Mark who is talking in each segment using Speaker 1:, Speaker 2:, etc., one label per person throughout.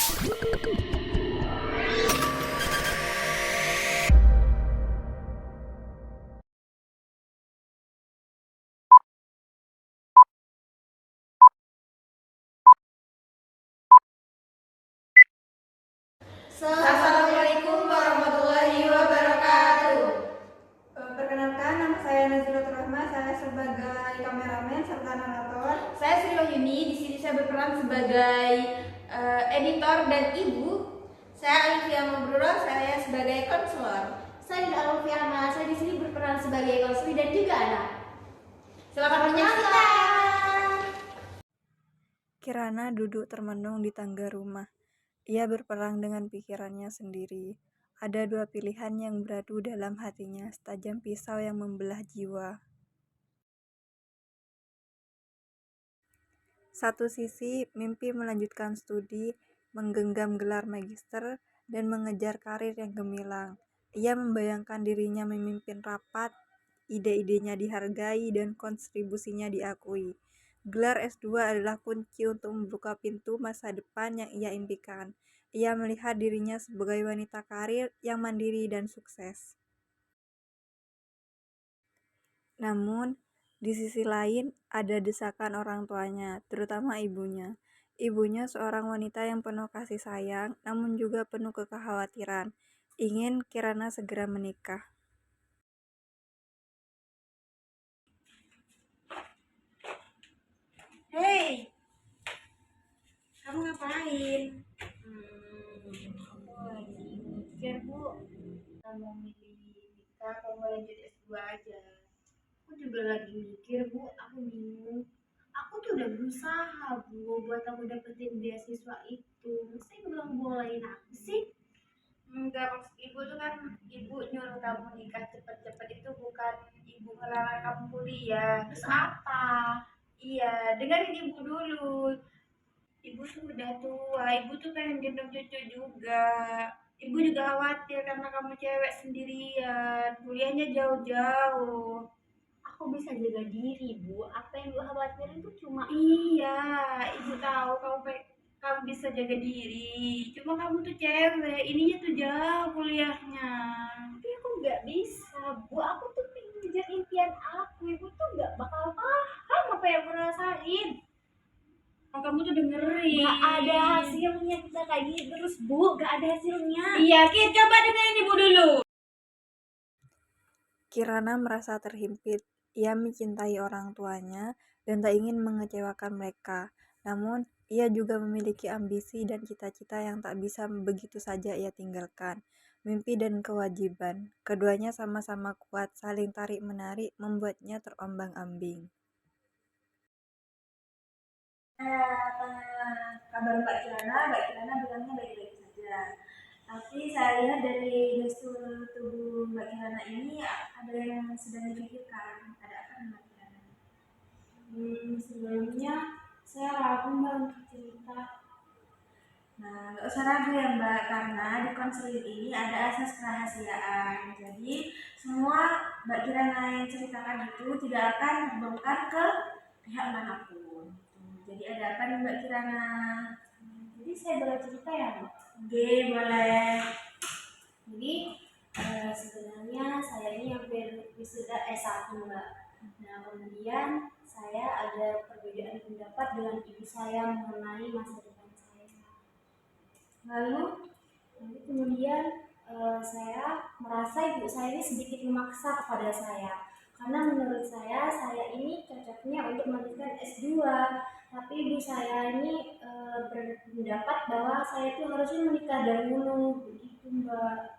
Speaker 1: Assalamualaikum warahmatullahi wabarakatuh.
Speaker 2: Perkenalkan, nama saya Naziratul Rahma. Saya sebagai kameramen serta narator.
Speaker 1: Saya Sri Wahyuni. Di sini saya berperan sebagai editor dan ibu. Saya Alifia Mabrurah. Saya sebagai konselor.
Speaker 3: Saya Alifia Ahmad. Saya di sini berperan sebagai konselor dan juga anak.
Speaker 1: Selamat menyaksikan.
Speaker 2: Kirana duduk termenung di tangga rumah. Ia berperang dengan pikirannya sendiri. Ada dua pilihan yang beradu dalam hatinya, setajam pisau yang membelah jiwa. Satu sisi, mimpi melanjutkan studi, menggenggam gelar magister, dan mengejar karir yang gemilang. Ia membayangkan dirinya memimpin rapat, ide-idenya dihargai, dan kontribusinya diakui. Gelar S2 adalah kunci untuk membuka pintu masa depan yang ia impikan. Ia melihat dirinya sebagai wanita karir yang mandiri dan sukses. Namun, di sisi lain ada desakan orang tuanya, terutama ibunya. Ibunya seorang wanita yang penuh kasih sayang, namun juga penuh kekhawatiran. Ingin Kirana segera menikah.
Speaker 1: Hei, kamu ngapain?
Speaker 3: Aku lagi mikir, Bu, mau milih nikah atau mau lanjut S2 aja. Aku juga lagi mikir, Bu, aku bingung. Aku tuh udah berusaha, Bu, buat aku dapetin beasiswa itu. Masa belum bolehin aku sih?
Speaker 1: Enggak, maksud ibu tuh kan ibu nyuruh kamu nikah cepet-cepet, itu bukan ibu ngelarang kamu kuliah.
Speaker 3: Terus apa?
Speaker 1: Iya, dengerin ibu dulu. Ibu tuh udah tua, ibu tuh pengen gendong cucu juga. Ibu juga khawatir karena kamu cewek sendirian, kuliahnya jauh-jauh.
Speaker 3: Aku bisa jaga diri, Bu. Apa yang Bu khawatirin tuh cuma
Speaker 1: Iya, ibu tahu kamu bisa jaga diri. Cuma kamu tuh cewek, ininya tuh jauh kuliahnya.
Speaker 3: tapi aku nggak bisa, Bu. Aku tuh pengen ngejar impian aku. Ibu tuh nggak bakal paham apa yang aku rasain.
Speaker 1: Oh, kamu tuh dengerin.
Speaker 3: Gak ada hasilnya kita kayak gini terus, Bu. Gak ada hasilnya.
Speaker 1: Iya, Kit, coba dengerin ibu dulu.
Speaker 2: Kirana merasa terhimpit. Ia mencintai orang tuanya dan tak ingin mengecewakan mereka. Namun, ia juga memiliki ambisi dan cita-cita yang tak bisa begitu saja ia tinggalkan. Mimpi dan kewajiban. Keduanya sama-sama kuat, saling tarik-menarik membuatnya terombang-ambing.
Speaker 3: Kabar Mbak Kirana bilangnya baik-baik saja. Tapi saya lihat dari gestur tubuh Mbak Kirana ini ada yang sedang dipikirkan. Ada apa Mbak Kirana? Sebelumnya saya ragu Mbak untuk cerita. Nah, nggak usah ragu ya Mbak, karena di konseling ini ada asas kerahasiaan. Jadi semua Mbak Kirana yang ceritakan itu tidak akan terbongkar ke pihak manapun. Jadi ada apa nih Mbak Kirana? Jadi saya boleh cerita ya Mbak? Oke, boleh. Jadi sebenarnya saya ini hampir wisuda S1 Mbak. Nah kemudian saya ada perbedaan pendapat dengan ibu saya mengenai masa depan saya. Lalu kemudian saya merasa ibu saya ini sedikit memaksa kepada saya. Karena menurut saya ini cocoknya untuk melanjutkan S2. Tapi ibu saya ini berpendapat bahwa saya itu harusnya menikah dahulu, begitu Mbak.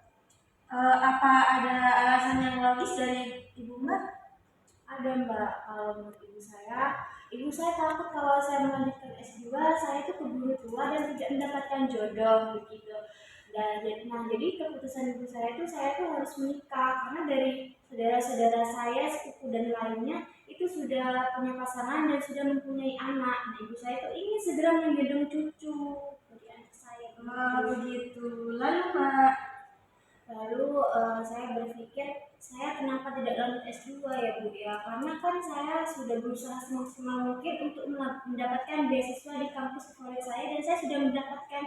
Speaker 3: Apa ada alasan yang logis dari ibu Mbak? Ada Mbak, kalau menurut ibu saya takut kalau saya melanjutkan S2, saya itu keburu tua dan tidak mendapatkan jodoh begitu. Jadi keputusan ibu saya tuh harus menikah karena dari saudara-saudara saya, sepupu dan lainnya itu sudah punya pasangan dan sudah mempunyai anak. Nah ibu saya tuh ingin segera menggendong cucu dari anak saya. Begitu. Lalu saya berpikir saya kenapa tidak lanjut S2 ya Bu ya, karena kan saya sudah berusaha semaksimal mungkin untuk mendapatkan beasiswa di kampus favorit saya dan saya sudah mendapatkan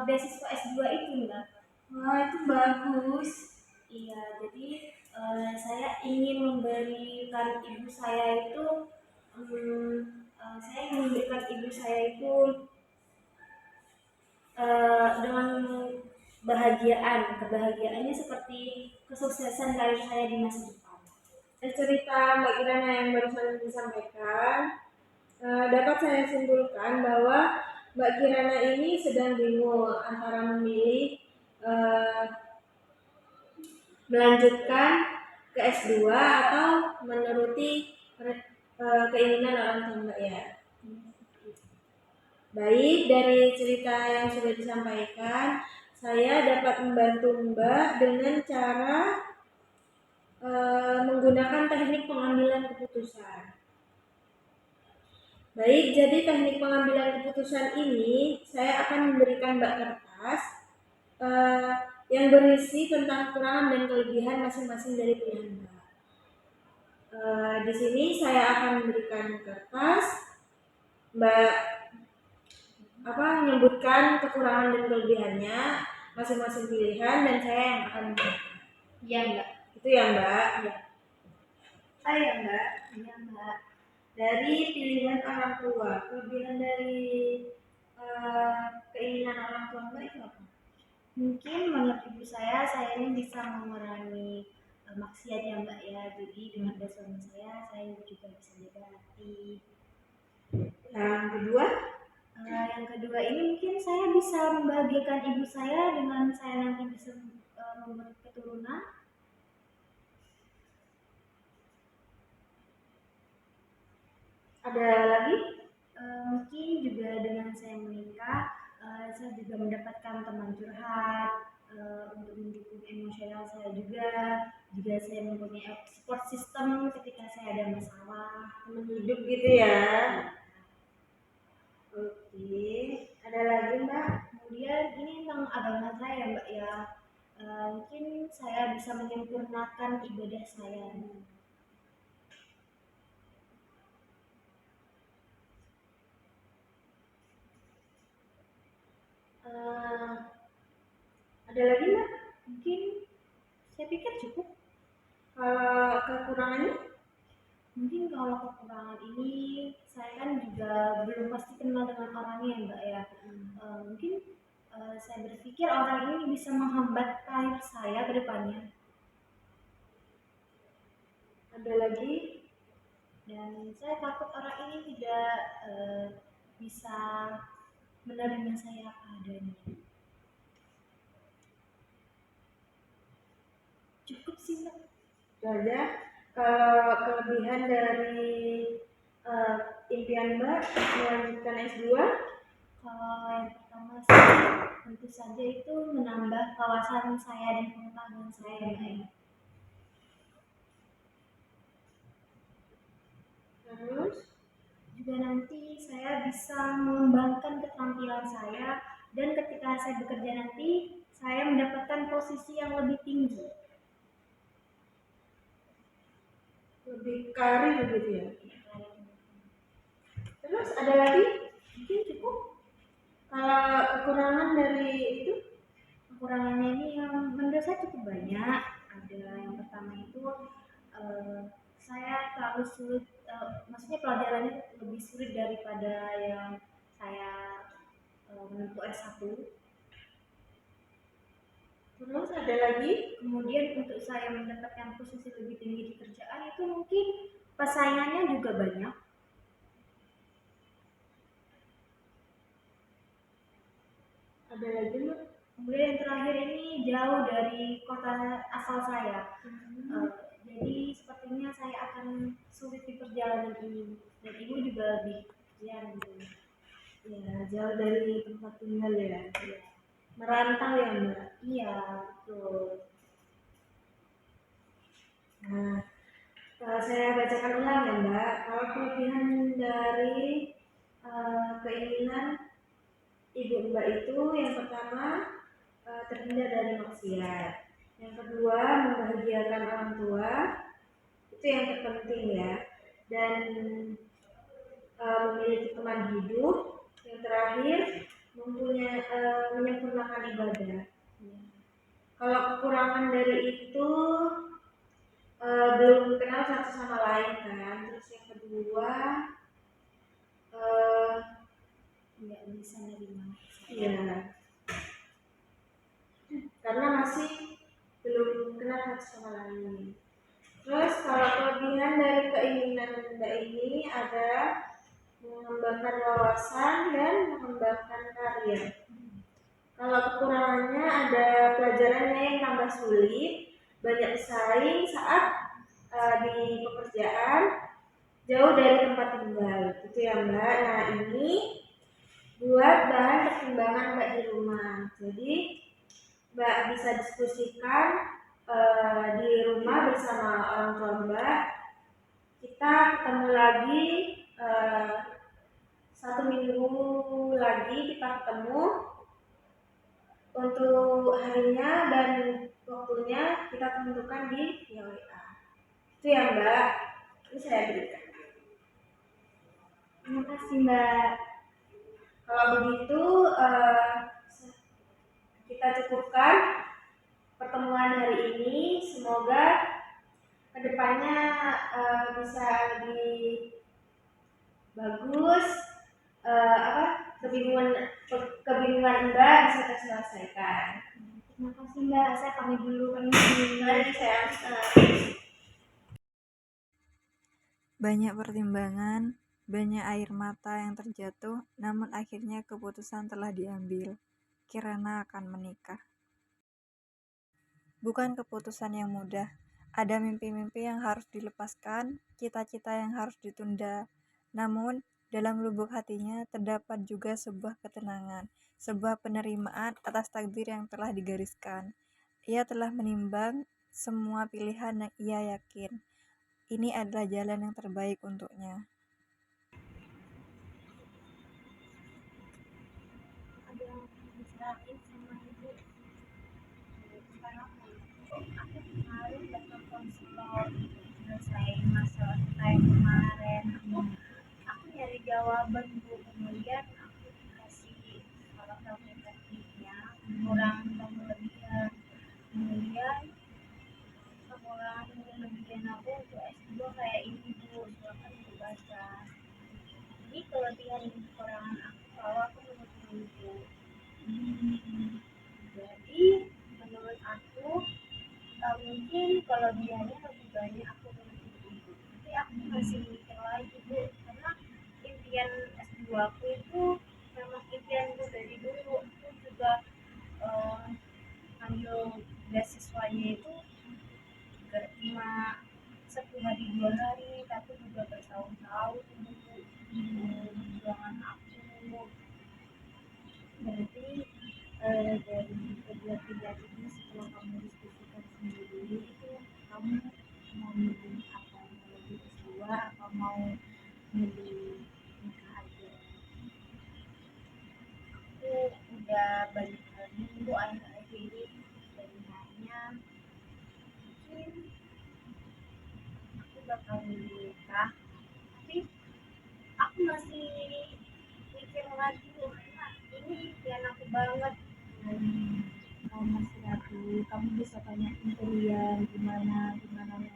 Speaker 3: beasiswa S2 itu Mbak.
Speaker 1: Wah, itu bagus.
Speaker 3: Iya, jadi saya ingin memberikan ibu saya itu saya ingin memberikan ibu saya itu dengan kebahagiaannya seperti kesuksesan karir saya di masa depan.
Speaker 1: Cerita Mbak Kirana yang barusan disampaikan, dapat saya simpulkan bahwa Mbak Kirana ini sedang bingung antara memilih melanjutkan ke S2 atau menuruti keinginan orang tua Mbak ya. Baik, dari cerita yang sudah disampaikan, saya dapat membantu Mbak dengan cara menggunakan teknik pengambilan keputusan. Baik, jadi teknik pengambilan keputusan ini saya akan memberikan Mbak kertas yang berisi tentang kekurangan dan kelebihan masing-masing dari pilihan Mbak. Di sini saya akan memberikan kertas, Mbak menyebutkan kekurangan dan kelebihannya masing-masing pilihan dan saya yang akan memberikan.
Speaker 3: Iya Mbak.
Speaker 1: Itu ya Mbak.
Speaker 3: Iya.
Speaker 1: Ya Mbak.
Speaker 3: Iya Mbak.
Speaker 1: Dari pilihan orang tua, kelebihan dari keinginan orang tua Mbak itu apa?
Speaker 3: Mungkin menurut ibu saya ini bisa mengurangi maksiat ya Mbak ya. Jadi dengan ada suami saya juga bisa jaga hati.
Speaker 1: Yang
Speaker 3: kedua ini mungkin saya bisa membahagiakan ibu saya dengan saya nanti bisa membuat keturunan.
Speaker 1: Ada lagi?
Speaker 3: Mungkin juga dengan saya menikah, saya juga mendapatkan teman curhat untuk mendukung emosional saya juga saya mempunyai support system ketika saya ada masalah,
Speaker 1: Teman hidup gitu ya. Oke, ada lagi Mbak?
Speaker 3: Kemudian ini tentang agama saya Mbak ya. Mungkin saya bisa menyempurnakan ibadah saya.
Speaker 1: Ada lagi Mbak?
Speaker 3: Mungkin saya pikir cukup.
Speaker 1: Kalau kekurangannya?
Speaker 3: Mungkin kalau kekurangan ini saya kan juga belum pasti kenal dengan orangnya Mbak ya. Mungkin saya berpikir orang ini bisa menghambat karir saya ke depannya.
Speaker 1: Ada lagi?
Speaker 3: Dan saya takut orang ini tidak bisa menerima saya apa adanya. Cukup sih Mbak.
Speaker 1: Ada. Kalau kelebihan dari impian Mbak melanjutkan S2?
Speaker 3: Kalau yang pertama sih tentu saja itu menambah kawasan saya dan pengetahuan saya Mbak ya.
Speaker 1: Terus?
Speaker 3: Juga nanti saya bisa mengembangkan keterampilan saya dan ketika saya bekerja nanti saya mendapatkan posisi yang lebih tinggi.
Speaker 1: Lebih karir begitu ya? Terus ada lagi?
Speaker 3: Mungkin cukup.
Speaker 1: Kalau kekurangan dari itu?
Speaker 3: Kekurangannya ini yang menurut saya cukup banyak. Ada yang pertama itu saya terlalu sulit, maksudnya pelajarannya lebih sulit daripada yang saya menempuh S1.
Speaker 1: Terus ada lagi?
Speaker 3: Kemudian untuk saya mendapatkan posisi lebih tinggi di kerjaan itu mungkin persaingannya juga banyak.
Speaker 1: Ada lagi Mbak?
Speaker 3: Kemudian yang terakhir ini jauh dari kota asal saya. Jadi sepertinya saya akan sulit di perjalanan ini. Dan ibu juga lebih kesian gitu.
Speaker 1: Ya, jauh dari tempat tinggal ya. Merantau ya Mbak?
Speaker 3: Iya, betul.
Speaker 1: Nah, saya bacakan ulang ya Mbak. Kalau kelebihan dari keinginan ibu Mbak itu yang pertama terhindar dari maksiat. Yang kedua membahagiakan orang tua. Itu yang terpenting ya. Dan memiliki teman hidup. Yang terakhir mempunyai
Speaker 3: melaksanakan ibadah. Kalau kekurangan dari itu belum kenal satu sama lain kan. Terus yang kedua nggak bisa nerima. Iya. Karena masih belum kenal satu sama lain. Terus kalau kelebihan dari keinginan Mbak ini ada mengembangkan wawasan dan mengembangkan karir. Kalau kekurangannya ada pelajarannya yang tambah sulit, banyak pesaing saat di pekerjaan, jauh dari tempat tinggal, gitu ya Mbak. Nah ini buat bahan pertimbangan Mbak di rumah. Jadi Mbak bisa diskusikan di rumah bersama orang tua Mbak. Kita ketemu lagi 1 minggu lagi kita ketemu untuk harinya dan waktunya kita tentukan di via WA. Itu ya Mbak. Ini saya berikan.
Speaker 1: Terima kasih Mbak.
Speaker 3: Kalau begitu kita cukupkan pertemuan hari ini. Semoga kedepannya bisa lebih bagus. Kebingungan Mbak bisa terselesaikan.
Speaker 1: Terima kasih Mbak. Saya pamit dulu.
Speaker 3: Mari saya
Speaker 2: Banyak pertimbangan, banyak air mata yang terjatuh, namun akhirnya keputusan telah diambil. Kirana akan menikah. Bukan keputusan yang mudah. Ada mimpi-mimpi yang harus dilepaskan, cita-cita yang harus ditunda. Namun, dalam lubuk hatinya terdapat juga sebuah ketenangan, sebuah penerimaan atas takdir yang telah digariskan. Ia telah menimbang semua pilihan yang ia yakin ini adalah jalan yang terbaik untuknya.
Speaker 1: Ada yang bicarain sama ibu. Aku kemarin datang konselor selesai masalah saya kemarin. Aku nyari jawaban Bu, kemudian aku dikasih salah satu tekniknya mengurangi kelebihan. Kemudian pengurangan kelebihan aku untuk S2 kayak ini Bu, silakan dibaca. Ini kelebihan dan kekurangan aku kalau aku menurut ibu. Jadi menurut aku mungkin kelebihannya lebih banyak aku menurut ibu. Tapi aku masih mikir lagi Bu, karena impian S2 aku itu memang impianku dari dulu. Aku juga ambil beasiswanya itu gak cuma 1 hari 2 hari, tapi juga bertahun-tahun perjuangan aku. Berarti dari kedua pilihan ini setelah kamu diskusikan sendiri itu kamu mau milih apa, mau lebih S2 atau mau milih nikah aja? Aku udah banyak kali Bu akhir-akhir ini dari hanya mungkin aku bakal milih nikah, tapi aku masih mikir lagi loh, karena ini impian aku banget. Kamu masih ragu, kamu bisa tanyain kuliah gimana yang nanti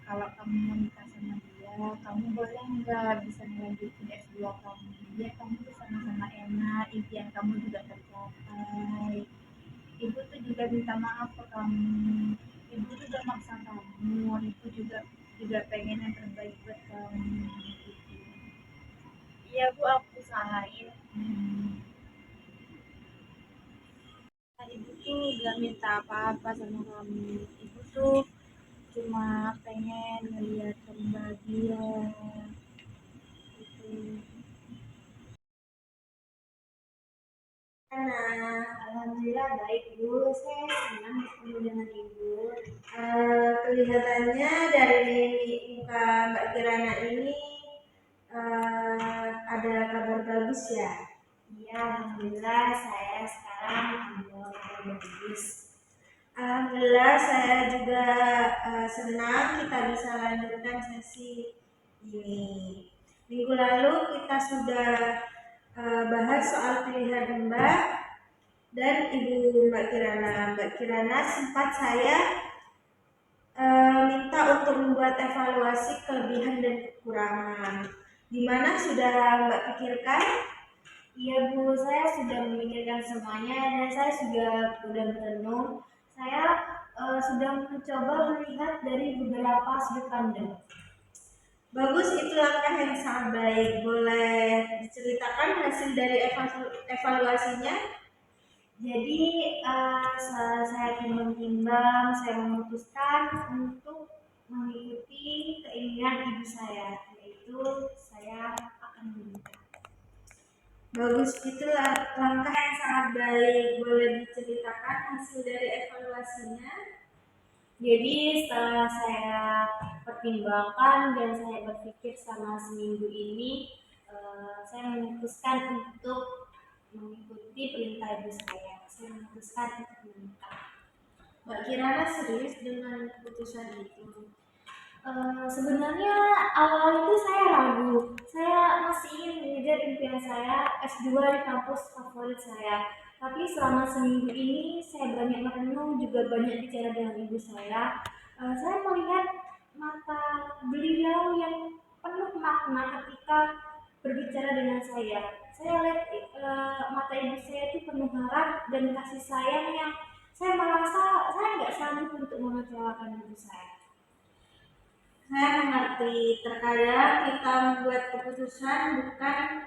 Speaker 1: kalau kamu mau nikah sama dia, kamu boleh nggak bisa melanjutin S2 kamu, biar kamu tuh sama-sama enak, impian kamu juga tercapai. Ibu tuh juga minta maaf ke kamu, ibu tuh udah maksa kamu, ibu juga pengen yang terbaik buat kamu gitu. Iya Bu, aku usahain. Ibu tuh gak minta apa-apa sama kamu, ibu tuh cuma pengen ngeliat kamu bahagia gitu.
Speaker 3: Alhamdulillah baik Bu, saya senang bertemu dengan Ibu. Kelihatannya dari muka Mbak Kirana ini ada kabar bagus ya? Iya, alhamdulillah saya sekarang ada kabar bagus. Alhamdulillah saya juga senang kita bisa lanjutkan sesi ini. Minggu lalu kita sudah bahas soal pilihan Mbak. dan Ibu Mbak Kirana. Mbak Kirana sempat saya minta untuk membuat evaluasi kelebihan dan kekurangan. Gimana, sudah Mbak pikirkan?
Speaker 1: Iya Bu, saya sudah memikirkan semuanya dan saya sudah berenung. Saya sudah mencoba melihat dari beberapa sudut pandang.
Speaker 3: Bagus, itu langkah yang sangat baik. Boleh diceritakan hasil dari evaluasinya?
Speaker 1: Jadi setelah saya timbang-timbang, saya memutuskan untuk mengikuti keinginan ibu saya, yaitu saya akan menikah.
Speaker 3: Bagus, itu langkah yang sangat baik. Boleh diceritakan hasil dari evaluasinya?
Speaker 1: Jadi setelah saya pertimbangkan dan saya berpikir selama seminggu ini, saya memutuskan untuk mengikuti perintah ibu saya. Saya memutuskan untuk menikah.
Speaker 3: Mbak Kirana serius dengan keputusan itu?
Speaker 1: Sebenarnya awal itu saya ragu. Saya masih ingin mengejar impian saya S2 di kampus favorit saya. Tapi selama seminggu ini saya banyak merenung, juga banyak bicara dengan ibu saya. Saya melihat mata beliau yang penuh makna ketika berbicara dengan saya. Saya lihat mata ibu saya itu penuh harap dan kasih sayang yang saya merasa saya nggak sanggup untuk mengecewakan ibu saya.
Speaker 3: Saya mengerti, terkadang kita membuat keputusan bukan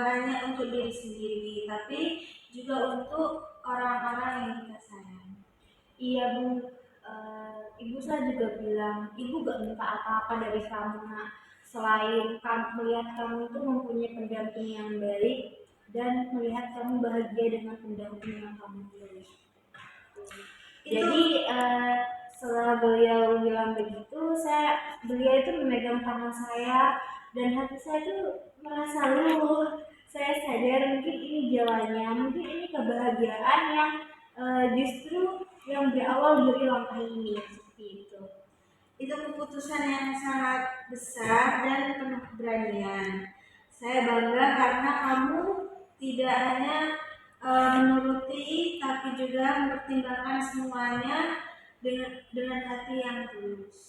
Speaker 3: hanya untuk diri sendiri, tapi juga untuk orang-orang yang kita sayang.
Speaker 1: Iya Bu, ibu saya juga bilang, ibu gak minta apa-apa dari kamu nak, selain kamu melihat kamu itu mempunyai pendamping yang baik dan melihat kamu bahagia dengan pendamping yang kamu pilih. Jadi setelah beliau bilang begitu, beliau itu memegang tangan saya dan hati saya itu merasa luluh. Saya sadar mungkin ini jalannya, mungkin ini kebahagiaan yang justru yang berawal dari langkah ini, seperti itu.
Speaker 3: Itu keputusan yang sangat besar dan penuh keberanian. Saya bangga karena kamu tidak hanya menuruti, tapi juga mempertimbangkan semuanya dengan hati yang tulus.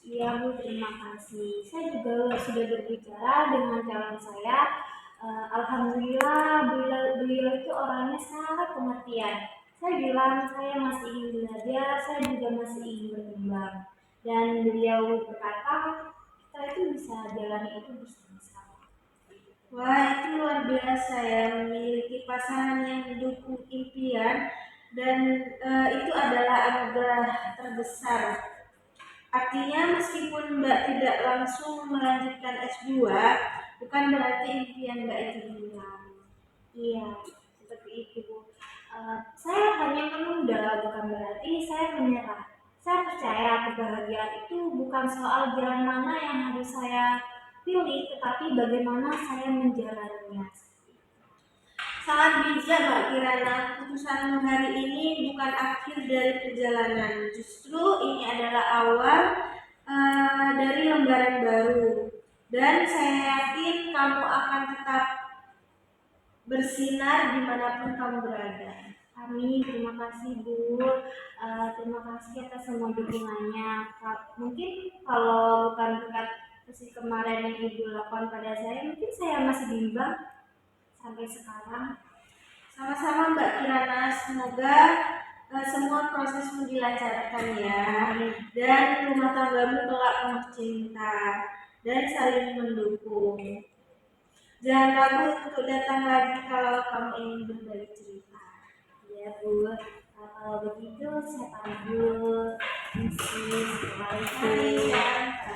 Speaker 1: Iya Bu, terima kasih. Saya juga sudah berbicara dengan calon saya. Alhamdulillah beliau itu orangnya sangat pengertian. Saya bilang saya masih ingin belajar, saya juga masih ingin berkembang. Dan beliau berkata kita itu bisa jalani itu bersama-sama.
Speaker 3: Wah, itu luar biasa ya, memiliki pasangan yang mendukung impian dan itu adalah anugerah terbesar. Artinya meskipun Mbak tidak langsung melanjutkan S2, bukan berarti impian Mbak itu hilang.
Speaker 1: Iya, seperti itu Bu. Saya hanya menunda, bukan berarti saya menyerah. Saya percaya kebahagiaan itu bukan soal jalan mana yang harus saya pilih, tetapi bagaimana saya menjalaninya.
Speaker 3: Sangat bijak Mbak Kirana, keputusanmu hari ini bukan akhir dari perjalanan. Justru ini adalah awal dari lembaran baru. Dan saya yakin kamu akan tetap bersinar dimanapun kamu berada.
Speaker 1: Amin, terima kasih Bu. Terima kasih atas semua dukungannya. Mungkin kalau bukan berkat sesi kemarin yang Ibu lakukan pada saya, mungkin saya masih bimbang sampai sekarang.
Speaker 3: Sama-sama Mbak Kirana, semoga semua prosesmu dilancarkan ya, dan rumah tanggamu kelak penuh cinta dan saling mendukung. Jangan ragu untuk datang lagi kalau kamu ingin berbagi cerita.
Speaker 1: Ya Bu, kalau begitu saya pamit dulu. Assalamualaikum.